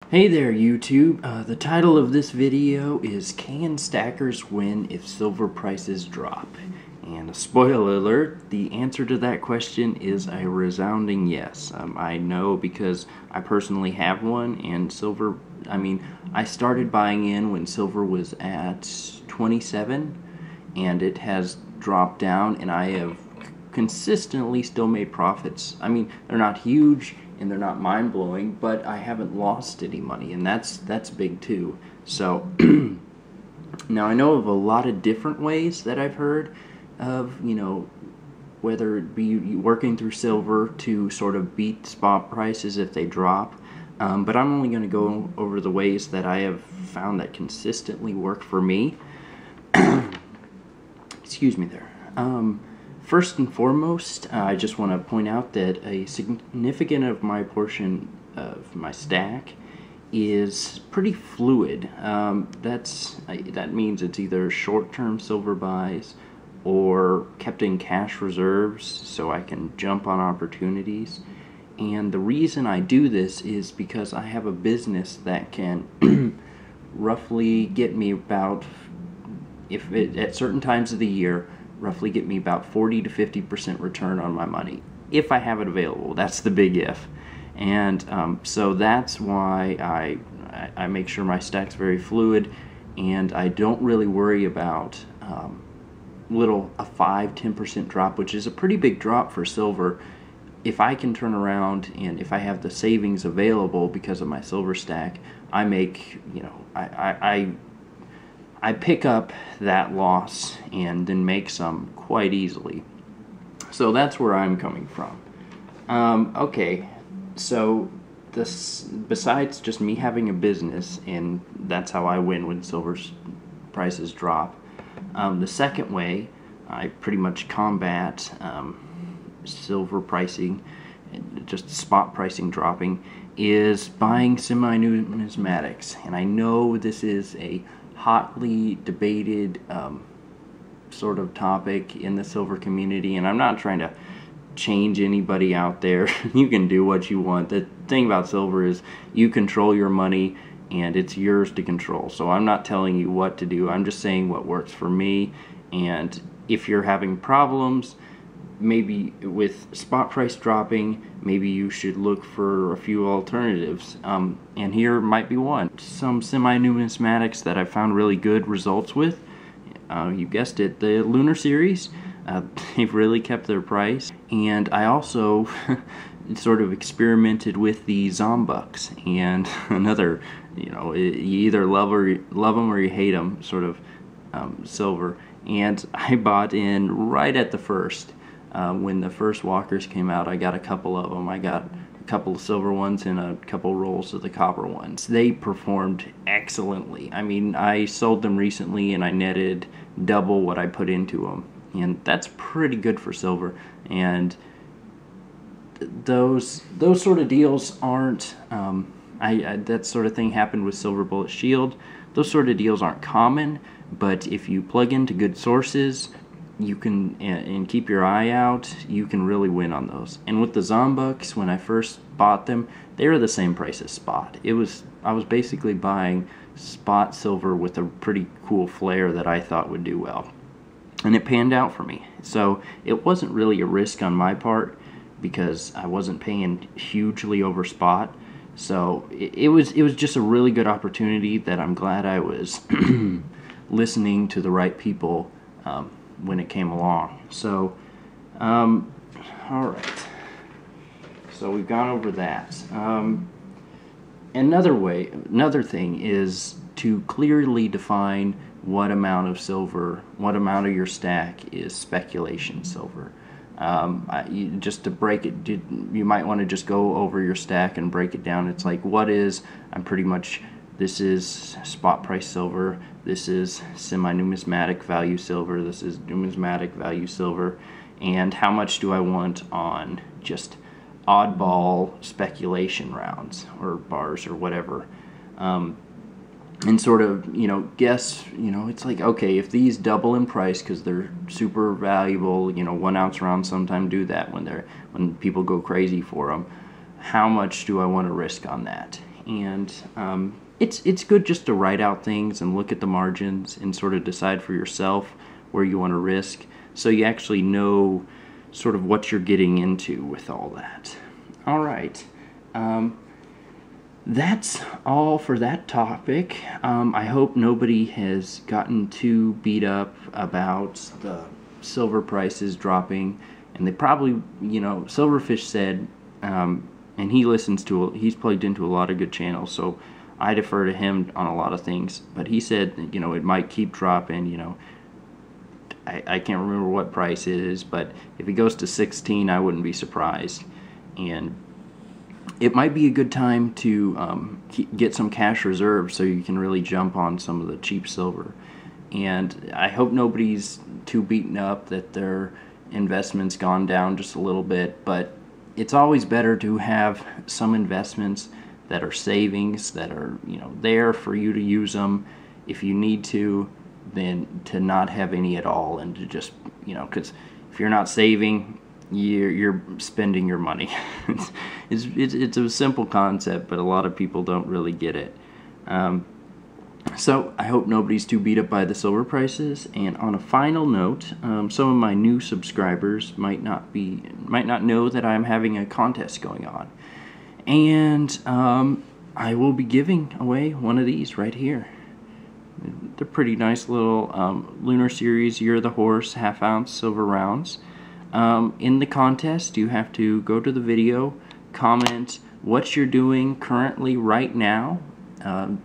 Hey there YouTube, the title of this video is Can Stackers Win If Silver Prices Drop? And a spoiler alert, the answer to that question is a resounding yes. I know because I personally have one, and silver, I started buying in when silver was at 27 and it has dropped down, and I have consistently still made profits. They're not huge and they're not mind-blowing, but I haven't lost any money, and that's big too. So now I know of a lot of different ways that I've heard of, whether it be working through silver to sort of beat spot prices if they drop, but I'm only going to go over the ways that I have found that consistently work for me. Excuse me there. First and foremost, I just want to point out that a significant of my portion of my stack is pretty fluid. That means it's either short-term silver buys or kept in cash reserves so I can jump on opportunities. And the reason I do this is because I have a business that can roughly get me about, at certain times of the year, roughly get me about 40 to 50% return on my money if I have it available. That's the big if. And so that's why I make sure my stack's very fluid, and I don't really worry about a 5-10% drop, which is a pretty big drop for silver. If I can turn around and if I have the savings available because of my silver stack, I make, I pick up that loss and then make some quite easily. So that's where I'm coming from. Okay, so besides just me having a business, and that's how I win when silver prices drop, the second way I pretty much combat silver pricing, just spot pricing dropping, is buying semi-numismatics. And I know this is a hotly debated sort of topic in the silver community, and I'm not trying to change anybody out there. You can do what you want. The thing about silver is you control your money and it's yours to control. So I'm not telling you what to do. I'm just saying what works for me. And if you're having problems maybe with spot price dropping, maybe you should look for a few alternatives, and here might be one. Some semi-numismatics that I found really good results with, you guessed it, the Lunar series. They've really kept their price. And I also sort of experimented with the Zombucks, and another, you either love them or you hate them sort of silver. And I bought in right at the first. When the first walkers came out, I got a couple of them. I got a couple of silver ones and a couple rolls of the copper ones. They performed excellently. I sold them recently and I netted double what I put into them, and that's pretty good for silver. And those sort of deals aren't that sort of thing happened with Silver Bullet Shield. Those sort of deals aren't common, but if you plug into good sources, you can, and keep your eye out, you can really win on those. And with the Zombucks, when I first bought them, they were the same price as spot. I was basically buying spot silver with a pretty cool flare that I thought would do well, and it panned out for me. So it wasn't really a risk on my part because I wasn't paying hugely over spot. So it was just a really good opportunity that I'm glad I was listening to the right people when it came along. So alright, so we've gone over that. Another thing is to clearly define what amount of silver, what amount of your stack is speculation silver. Just to break it, you might want to just go over your stack and break it down. It's like, what is, this is spot price silver, this is semi-numismatic value silver, this is numismatic value silver, and how much do I want on just oddball speculation rounds or bars or whatever. And sort of, guess, it's like, okay, if these double in price because they're super valuable, 1 ounce rounds sometimes do that when people go crazy for them, how much do I want to risk on that? and it's good just to write out things and look at the margins and sort of decide for yourself where you want to risk, so you actually know sort of what you're getting into with all that. All right. That's all for that topic. I hope nobody has gotten too beat up about the silver prices dropping, and they probably, Silverfish said, and he's plugged into a lot of good channels, so I defer to him on a lot of things, but he said, it might keep dropping. I can't remember what price it is, but if it goes to 16, I wouldn't be surprised. And it might be a good time to get some cash reserves so you can really jump on some of the cheap silver. And I hope nobody's too beaten up that their investment's gone down just a little bit, but it's always better to have some investments that are savings, that are there for you to use them if you need to, than to not have any at all, and to just because if you're not saving, you're spending your money. It's a simple concept, but a lot of people don't really get it. So I hope nobody's too beat up by the silver prices. And on a final note, some of my new subscribers might not know that I'm having a contest going on, and I will be giving away one of these right here. They're pretty nice little Lunar Series Year of the Horse half-ounce silver rounds. In the contest, you have to go to the video, comment what you're doing currently right now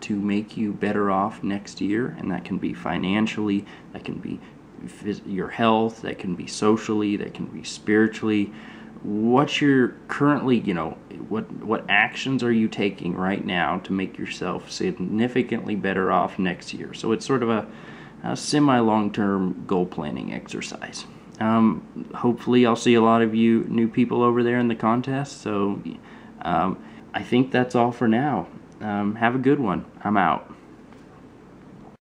to make you better off next year, and that can be financially, that can be your health, that can be socially, that can be spiritually. What you're currently, what actions are you taking right now to make yourself significantly better off next year? So it's sort of a semi-long-term goal planning exercise. Hopefully I'll see a lot of you new people over there in the contest. So I think that's all for now. Have a good one. I'm out.